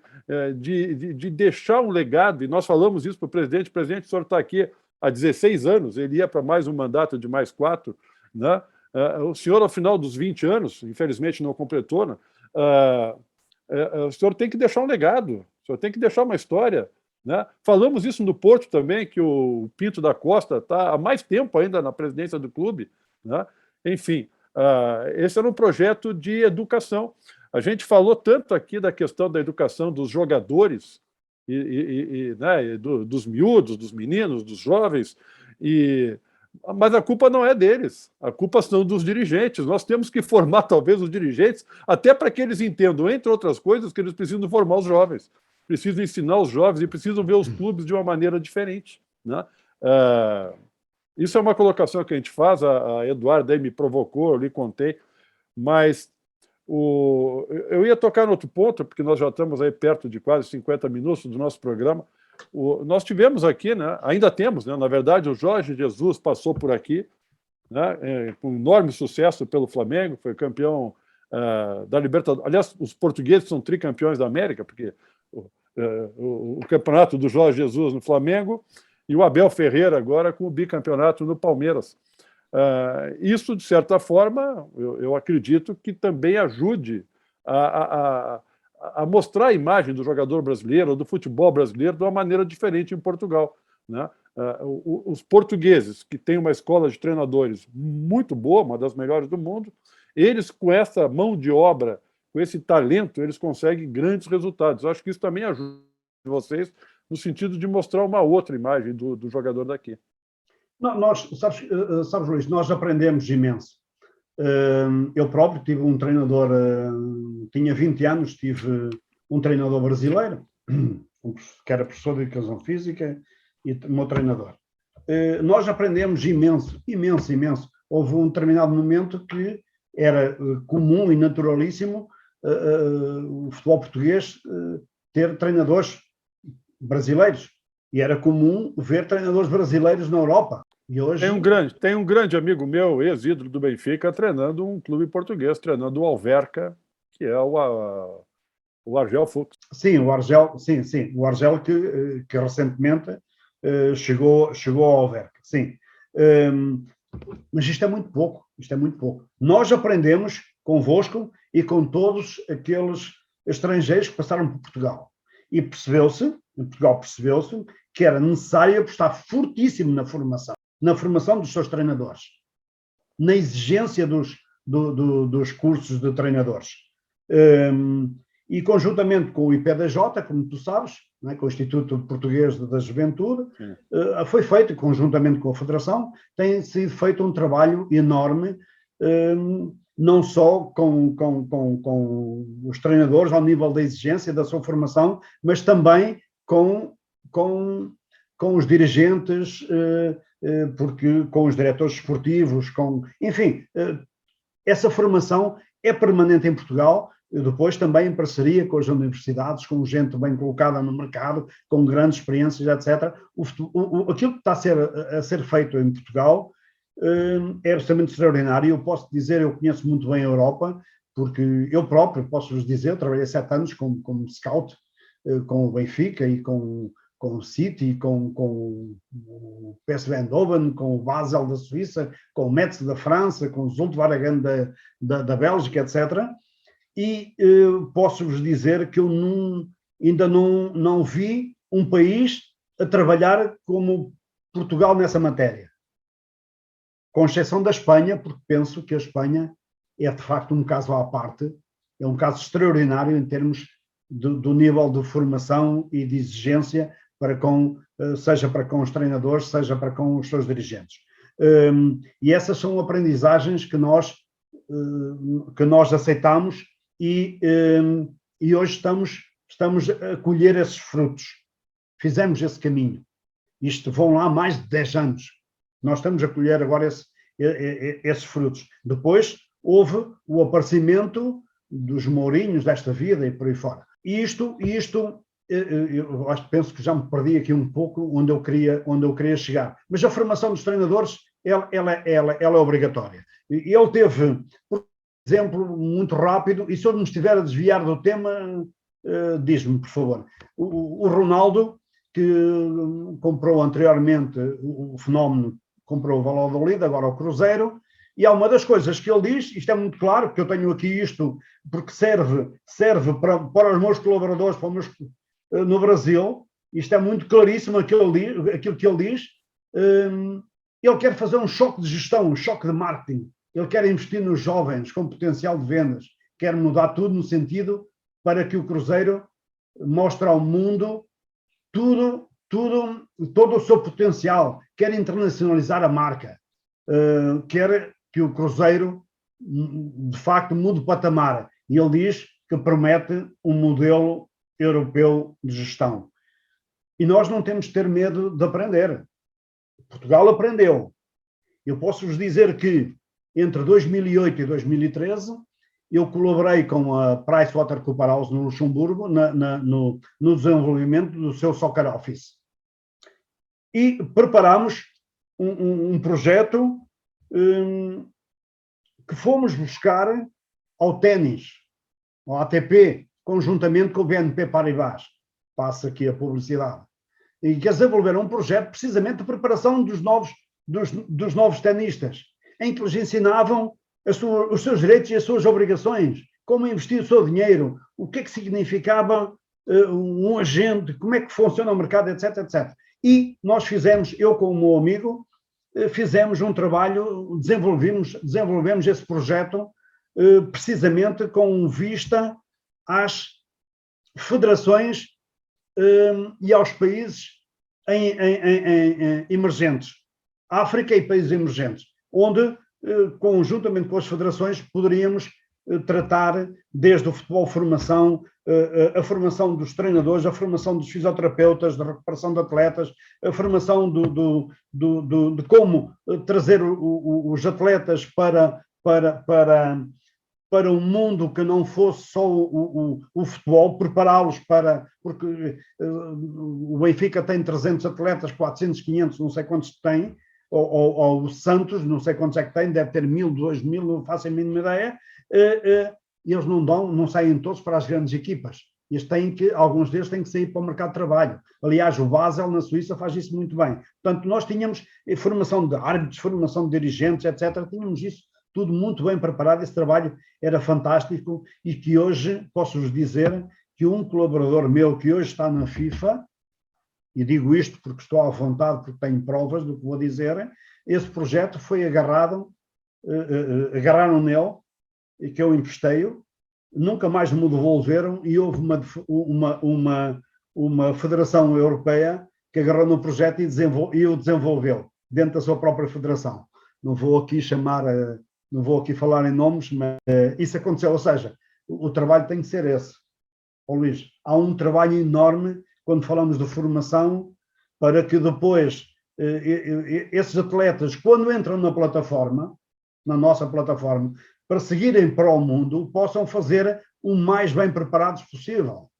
de deixar um legado, e nós falamos isso para o presidente, o senhor está aqui há 16 anos, ele ia para mais um mandato de mais 4, né? O senhor, ao final dos 20 anos, infelizmente não completou, né? O senhor tem que deixar um legado, o senhor tem que deixar uma história, né? Falamos isso no Porto também, que o Pinto da Costa está há mais tempo ainda na presidência do clube, né? Enfim, esse era um projeto de educação. A gente falou tanto aqui da questão da educação dos jogadores, né, dos miúdos, dos meninos, dos jovens, mas a culpa não é deles, a culpa são dos dirigentes. Nós temos que formar, talvez, os dirigentes, até para que eles entendam, entre outras coisas, que eles precisam formar os jovens, precisam ensinar os jovens e precisam ver os clubes de uma maneira diferente, né? Isso é uma colocação que a gente faz, a Eduarda aí me provocou, eu lhe contei, mas eu ia tocar no outro ponto, porque nós já estamos aí perto de quase 50 minutos do nosso programa. Nós tivemos aqui, né, ainda temos, né, na verdade, o Jorge Jesus passou por aqui, né, com enorme sucesso pelo Flamengo, foi campeão da Libertadores. Aliás, os portugueses são tricampeões da América, porque o campeonato do Jorge Jesus no Flamengo e o Abel Ferreira agora com o bicampeonato no Palmeiras. Isso, de certa forma, eu acredito que também ajude a a mostrar a imagem do jogador brasileiro, do futebol brasileiro, de uma maneira diferente em Portugal, né? Os portugueses, que têm uma escola de treinadores muito boa, uma das melhores do mundo, eles, com essa mão de obra, com esse talento, eles conseguem grandes resultados. Eu acho que isso também ajuda vocês no sentido de mostrar uma outra imagem do jogador daqui. Sabes, Luís, nós aprendemos imenso. Eu próprio tive um treinador, tinha 20 anos, tive um treinador brasileiro, que era professor de educação física, e o meu treinador. Nós aprendemos imenso. Houve um determinado momento que era comum e naturalíssimo o futebol português ter treinadores brasileiros. E era comum ver treinadores brasileiros na Europa. E hoje... Tem um grande amigo meu, ex-ídolo do Benfica, treinando um clube português, treinando o Alverca, que é o Argel Fux. Sim, o Argel, sim. O Argel que recentemente chegou ao Alverca, sim. Mas isto é muito pouco. Nós aprendemos convosco e com todos aqueles estrangeiros que passaram por Portugal. E em Portugal percebeu-se que era necessário apostar fortíssimo na formação dos seus treinadores, na exigência dos cursos de treinadores. E conjuntamente com o IPDJ, como tu sabes, né, com o Instituto Português da Juventude, foi feito, conjuntamente com a Federação, tem sido feito um trabalho enorme, não só com os treinadores ao nível da exigência da sua formação, mas também com os dirigentes, porque com os diretores esportivos, enfim, essa formação é permanente em Portugal, depois também em parceria com as universidades, com gente bem colocada no mercado, com grandes experiências, etc. Aquilo que está a ser feito em Portugal é absolutamente extraordinário. Eu posso dizer, eu conheço muito bem a Europa, porque eu próprio, posso-vos dizer, eu trabalhei 7 anos como scout, com o Benfica e com o City, com o PSV Eindhoven, com o Basel da Suíça, com o Metz da França, com o Zulte Waregem da Bélgica, etc. E posso-vos dizer que eu ainda não vi um país a trabalhar como Portugal nessa matéria. Com exceção da Espanha, porque penso que a Espanha é de facto um caso à parte, é um caso extraordinário em termos do nível de formação e de exigência seja para com os treinadores, seja para com os seus dirigentes. E essas são aprendizagens que nós aceitamos e hoje estamos a colher esses frutos. Fizemos esse caminho. Isto vão lá mais de 10 anos. Nós estamos a colher agora esses frutos. Depois houve o aparecimento dos Mourinhos desta vida e por aí fora. E isto eu penso que já me perdi aqui um pouco onde eu queria chegar. Mas a formação dos treinadores, ela é obrigatória. Ele teve, por exemplo, muito rápido, e se eu me estiver a desviar do tema, diz-me, por favor. O Ronaldo, que comprou anteriormente o Fenómeno, comprou o Valladolid, agora o Cruzeiro, e há uma das coisas que ele diz, isto é muito claro, porque eu tenho aqui isto, porque serve para os meus colaboradores, no Brasil, isto é muito claríssimo aquilo que ele diz. Ele quer fazer um choque de gestão, um choque de marketing, ele quer investir nos jovens com potencial de vendas, quer mudar tudo no sentido para que o Cruzeiro mostre ao mundo todo o seu potencial, quer internacionalizar a marca, quer que o Cruzeiro de facto mude o patamar, e ele diz que promete um modelo europeu de gestão. E nós não temos de ter medo de aprender. Portugal aprendeu. Eu posso-vos dizer que entre 2008 e 2013 eu colaborei com a PricewaterhouseCoopers no Luxemburgo no desenvolvimento do seu Soccer Office. E preparámos um projeto que fomos buscar ao ténis, ao ATP, conjuntamente com o BNP Paribas. Passa aqui a publicidade. E que desenvolveram um projeto precisamente de preparação dos novos tenistas, em que lhes ensinavam os seus direitos e as suas obrigações, como investir o seu dinheiro, o que é que significava um agente, como é que funciona o mercado, etc, etc. E nós fizemos, eu com o meu amigo, fizemos um trabalho, desenvolvemos esse projeto precisamente com vista às federações e aos países emergentes, África e países emergentes, onde, conjuntamente com as federações, poderíamos tratar desde o futebol formação, a formação dos treinadores, a formação dos fisioterapeutas, da recuperação de atletas, a formação de como trazer os atletas para um mundo que não fosse só o futebol, prepará-los porque o Benfica tem 300 atletas, 400, 500, não sei quantos tem, ou o Santos, não sei quantos é que tem, deve ter 1000, 2000, não faço a mínima ideia, e eles não saem todos para as grandes equipas. Alguns deles têm que sair para o mercado de trabalho. Aliás, o Basel, na Suíça, faz isso muito bem. Portanto, nós tínhamos formação de árbitros, formação de dirigentes, etc. Tínhamos isso tudo muito bem preparado. Esse trabalho era fantástico e que hoje, posso-vos dizer, que um colaborador meu que hoje está na FIFA, e digo isto porque estou à vontade, porque tenho provas do que vou dizer, esse projeto foi agarraram nele, e que eu emprestei-o, nunca mais me devolveram, e houve uma federação europeia que agarrou no projeto e o desenvolveu dentro da sua própria federação. Não vou aqui falar em nomes, mas isso aconteceu. Ou seja, o trabalho tem que ser esse. Luís, há um trabalho enorme quando falamos de formação para que depois esses atletas, quando entram na plataforma, na nossa plataforma, para seguirem para o mundo, possam fazer o mais bem preparados possível.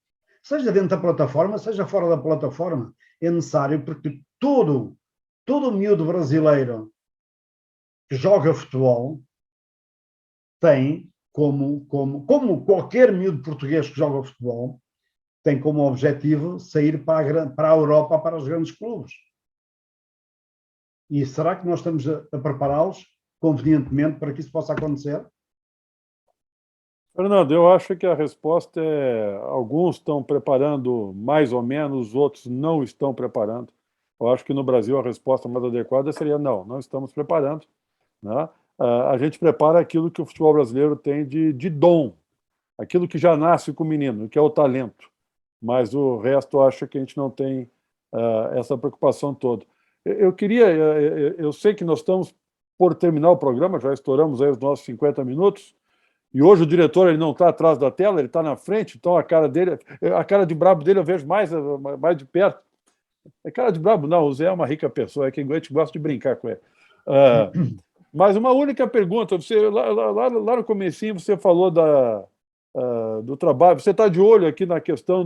Seja dentro da plataforma, seja fora da plataforma. É necessário, porque todo miúdo brasileiro que joga futebol tem, como qualquer miúdo português que joga futebol, tem como objetivo sair para a Europa, para os grandes clubes. E será que nós estamos a prepará-los convenientemente para que isso possa acontecer? Fernando, eu acho que a resposta é: alguns estão preparando mais ou menos, outros não estão preparando. Eu acho que no Brasil a resposta mais adequada seria não estamos preparando, né? A gente prepara aquilo que o futebol brasileiro tem de dom, aquilo que já nasce com o menino, que é o talento. Mas o resto, eu acho que a gente não tem essa preocupação toda. Eu sei que nós estamos por terminar o programa, já estouramos aí os nossos 50 minutos, e hoje o diretor ele não está atrás da tela, ele está na frente, então a cara de brabo dele eu vejo mais de perto. A cara de brabo não, o Zé é uma rica pessoa, é quem a gente gosta de brincar com ele. Mas uma única pergunta, lá no comecinho você falou do trabalho, você está de olho aqui na questão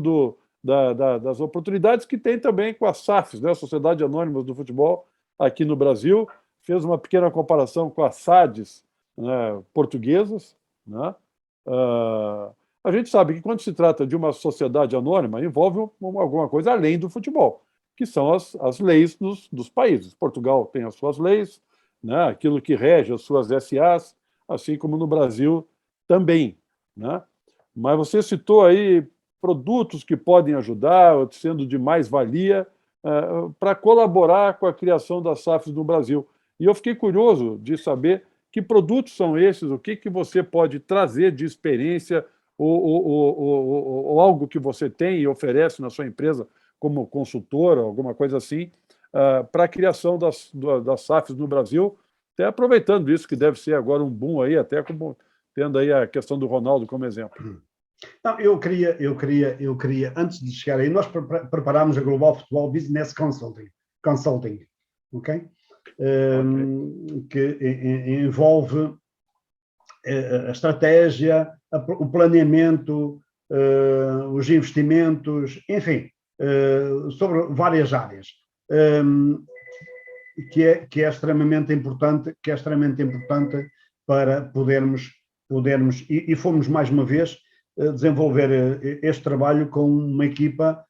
das oportunidades que tem também com as SAFs, né, Sociedade Anônimas do Futebol, aqui no Brasil, fez uma pequena comparação com as SADs, né, portuguesas, né? A gente sabe que quando se trata de uma sociedade anônima, envolve alguma coisa além do futebol, que são as leis dos países. Portugal tem as suas leis, né, aquilo que rege as suas SAs, assim como no Brasil também, né? Mas você citou aí produtos que podem ajudar, sendo de mais-valia, para colaborar com a criação das SAFs no Brasil. E eu fiquei curioso de saber que produtos são esses, o que você pode trazer de experiência ou algo que você tem e oferece na sua empresa como consultora, alguma coisa assim, para a criação das SAFs no Brasil, até aproveitando isso, que deve ser agora um boom aí, até como tendo aí a questão do Ronaldo como exemplo. Não, eu queria, antes de chegar aí, nós preparámos a Global Football Business Consulting, ok? Que envolve a estratégia, o planeamento, os investimentos, enfim, sobre várias áreas, que é extremamente importante, para podermos e fomos mais uma vez desenvolver este trabalho com uma equipa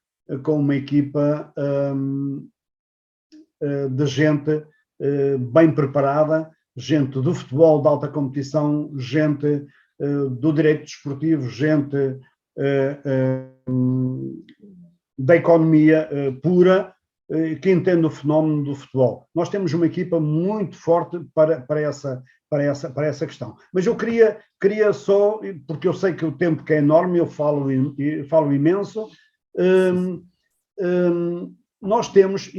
de gente bem preparada, gente do futebol de alta competição, gente do direito desportivo, gente da economia pura, que entende o fenómeno do futebol. Nós temos uma equipa muito forte para essa questão. Mas eu queria só, porque eu sei que o tempo que é enorme, eu falo imenso, nós temos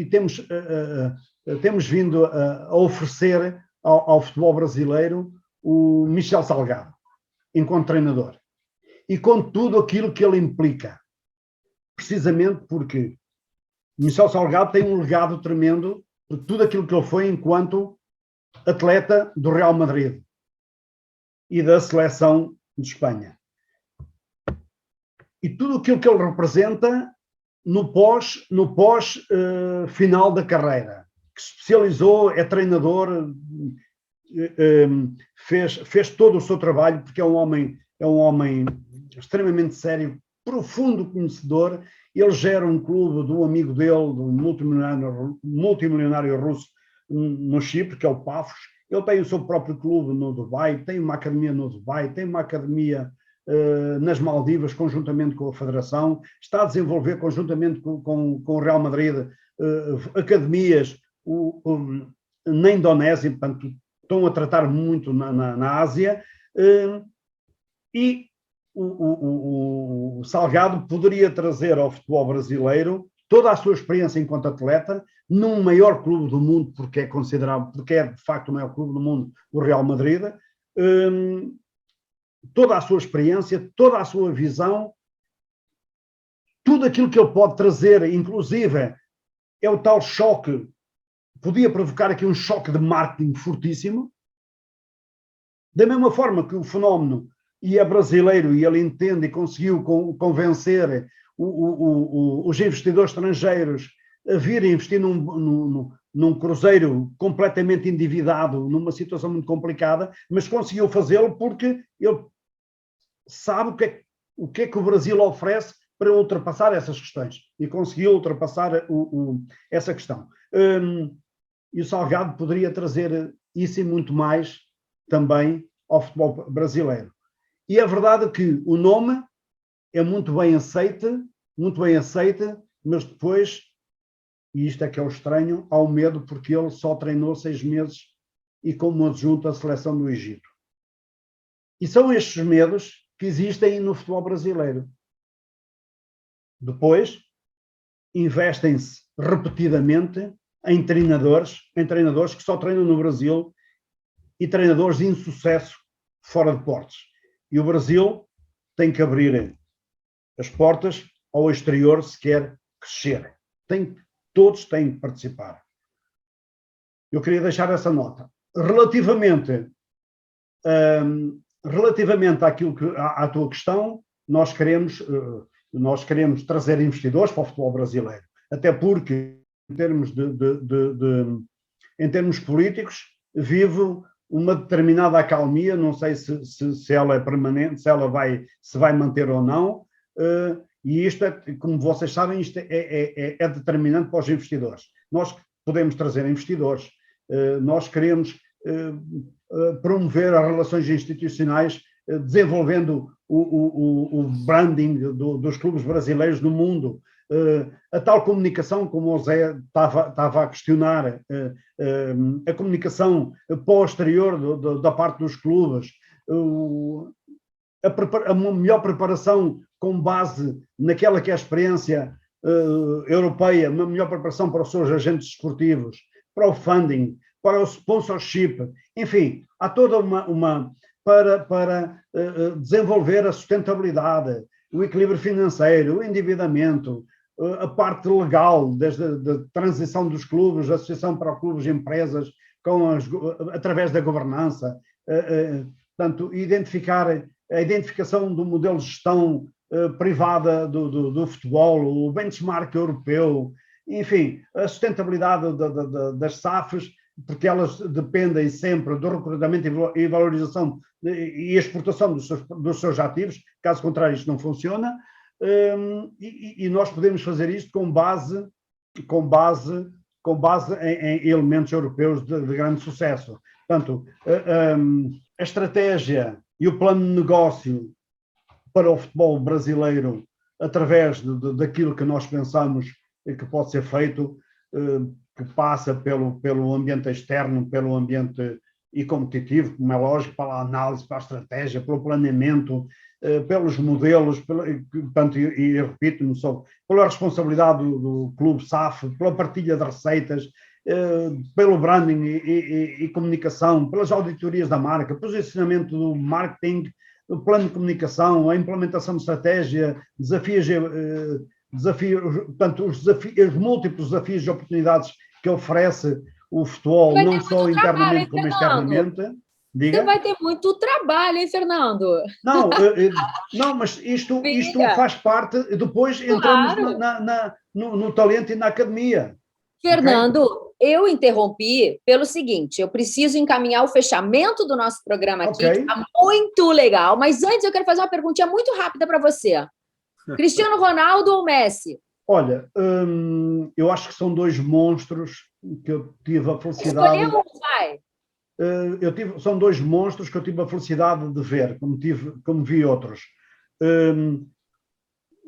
vindo a oferecer ao futebol brasileiro o Michel Salgado, enquanto treinador, e com tudo aquilo que ele implica, precisamente porque Michel Salgado tem um legado tremendo de tudo aquilo que ele foi enquanto atleta do Real Madrid e da seleção de Espanha. E tudo aquilo que ele representa no pós final da carreira, que se especializou, é treinador, fez todo o seu trabalho, porque é um homem extremamente sério, profundo conhecedor. Ele gera um clube do amigo dele, do multimilionário russo no Chipre, que é o Pafos. Ele tem o seu próprio clube no Dubai, tem uma academia no Dubai, tem uma academia nas Maldivas, conjuntamente com a Federação, está a desenvolver conjuntamente com o Real Madrid academias na Indonésia, portanto, estão a tratar muito na Ásia, e o Salgado poderia trazer ao futebol brasileiro toda a sua experiência enquanto atleta, num maior clube do mundo, porque é considerado, porque é de facto o maior clube do mundo, o Real Madrid, toda a sua experiência, toda a sua visão, tudo aquilo que ele pode trazer, inclusive é o tal choque, podia provocar aqui um choque de marketing fortíssimo, da mesma forma que o fenómeno e é brasileiro e ele entende e conseguiu convencer os investidores estrangeiros a vir investir num cruzeiro completamente endividado, numa situação muito complicada, mas conseguiu fazê-lo porque ele sabe o que é que o Brasil oferece para ultrapassar essas questões, e conseguiu ultrapassar essa questão. E o Salgado poderia trazer isso e muito mais também ao futebol brasileiro. E é verdade que o nome é muito bem aceito, mas depois, e isto é que é o estranho, há o medo porque ele só treinou 6 meses e como adjunto à seleção do Egito. E são estes medos que existem no futebol brasileiro. Depois, investem-se repetidamente em treinadores que só treinam no Brasil e treinadores de insucesso fora de portas. E o Brasil tem que abrir as portas ao exterior se quer crescer. Todos têm que participar. Eu queria deixar essa nota. Relativamente àquilo à tua questão, nós queremos trazer investidores para o futebol brasileiro. Até porque, em termos políticos, vive uma determinada acalmia, não sei se ela é permanente, se vai manter ou não, e isto é, como vocês sabem, isto é determinante para os investidores. Nós podemos trazer investidores, nós queremos promover as relações institucionais, desenvolvendo o branding dos clubes brasileiros no mundo, a tal comunicação, como o Zé estava a questionar, a comunicação posterior da parte dos clubes, a melhor preparação com base naquela que é a experiência europeia, uma melhor preparação para os seus agentes esportivos, para o funding, para o sponsorship, enfim, há toda para desenvolver a sustentabilidade, o equilíbrio financeiro, o endividamento, a parte legal, desde a transição dos clubes, a associação para clubes e empresas, através da governança, portanto, a identificação do modelo de gestão privada do futebol, o benchmark europeu, enfim, a sustentabilidade das SAFs, porque elas dependem sempre do recrutamento e valorização e exportação dos seus ativos, caso contrário isto não funciona, e nós podemos fazer isto com base em elementos europeus de grande sucesso. Portanto, a estratégia e o plano de negócio para o futebol brasileiro através daquilo que nós pensamos que pode ser feito, que passa pelo ambiente externo, pelo ambiente e competitivo, como é lógico, para a análise, para a estratégia, pelo planeamento, pelos modelos, portanto, e repito-me só, pela responsabilidade do clube SAF, pela partilha de receitas, pelo branding e comunicação, pelas auditorias da marca, posicionamento do marketing, o plano de comunicação, a implementação de estratégia, portanto, os múltiplos desafios e oportunidades que oferece o futebol, não só internamente como externamente. Diga. Você vai ter muito trabalho, hein, Fernando? Não, mas isto faz parte, depois entramos no talento e na academia. Fernando, okay? Eu interrompi pelo seguinte, eu preciso encaminhar o fechamento do nosso programa aqui, que está muito legal, mas antes eu quero fazer uma perguntinha muito rápida para você. Cristiano Ronaldo ou Messi? Olha, eu acho que são dois monstros que eu tive a felicidade... Escolheu um, vai. São dois monstros que eu tive a felicidade de ver, como vi outros.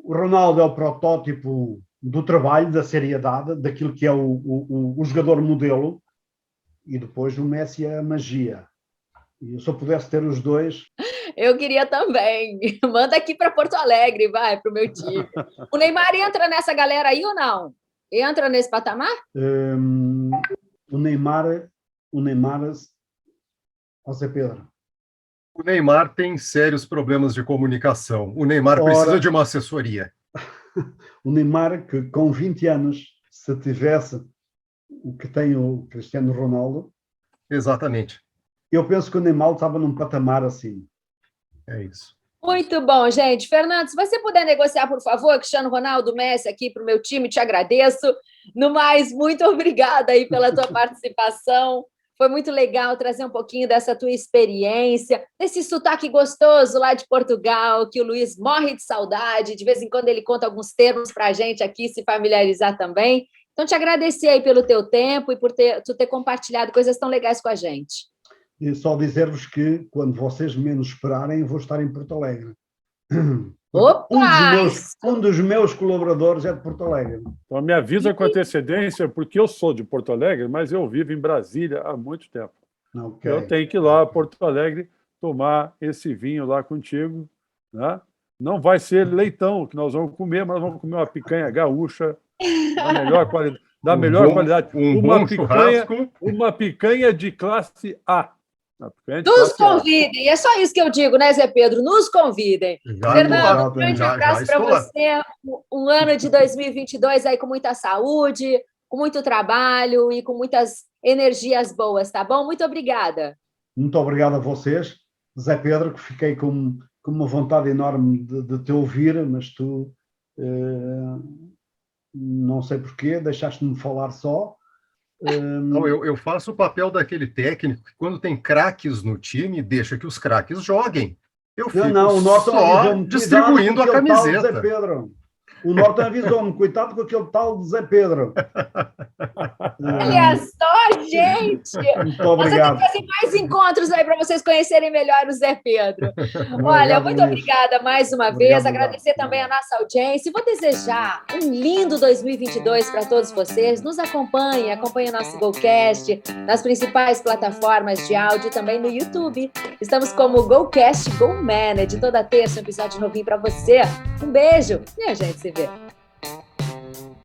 O Ronaldo é o protótipo do trabalho, da seriedade, daquilo que é o jogador modelo, e depois o Messi é a magia. E se eu pudesse ter os dois... Eu queria também. Manda aqui para Porto Alegre, vai, para o meu time. O Neymar entra nessa galera aí ou não? Entra nesse patamar? O Neymar, José Pedro. O Neymar tem sérios problemas de comunicação. O Neymar precisa de uma assessoria. O Neymar, que com 20 anos, se tivesse o que tem o Cristiano Ronaldo... Exatamente. Eu penso que o Neymar estava num patamar assim. É isso. Muito bom, gente. Fernando, se você puder negociar, por favor, Cristiano Ronaldo, Messi aqui para o meu time, te agradeço. No mais, muito obrigada aí pela tua participação. Foi muito legal trazer um pouquinho dessa tua experiência, desse sotaque gostoso lá de Portugal, que o Luiz morre de saudade. De vez em quando ele conta alguns termos para a gente aqui se familiarizar também. Então, te agradecer aí pelo teu tempo e por tu ter compartilhado coisas tão legais com a gente. E só dizer-vos que, quando vocês menos esperarem, eu vou estar em Porto Alegre. Opa! Um dos meus colaboradores é de Porto Alegre. Então, me avisa com antecedência, porque eu sou de Porto Alegre, mas eu vivo em Brasília há muito tempo. Okay. Eu tenho que ir lá a Porto Alegre tomar esse vinho lá contigo, né? Não vai ser leitão que nós vamos comer, mas vamos comer uma picanha gaúcha da melhor qualidade. Uma picanha de classe A. Nos convidem, é só isso que eu digo, né, Zé Pedro? Nos convidem. Fernando, um grande abraço para você. Um ano de 2022 aí com muita saúde, com muito trabalho e com muitas energias boas, tá bom? Muito obrigada. Muito obrigado a vocês. Zé Pedro, que fiquei com uma vontade enorme de te ouvir, mas tu, não sei porquê, deixaste-me falar só. Não, eu faço o papel daquele técnico que, quando tem craques no time, deixa que os craques joguem. Eu fico só distribuindo a camiseta. Zé Pedro. O Norton avisou-me, cuidado com aquele tal de Zé Pedro. Olha só, gente! Muito obrigado. Nós temos que fazer mais encontros aí para vocês conhecerem melhor o Zé Pedro. Olha, muito obrigada mais uma vez. Agradecer também a nossa audiência. E vou desejar um lindo 2022 para todos vocês. Nos acompanhem o nosso GoCast nas principais plataformas de áudio e também no YouTube. Estamos como GoCast Go Manage. Toda terça um episódio novinho para você. Um beijo e a gente se vê.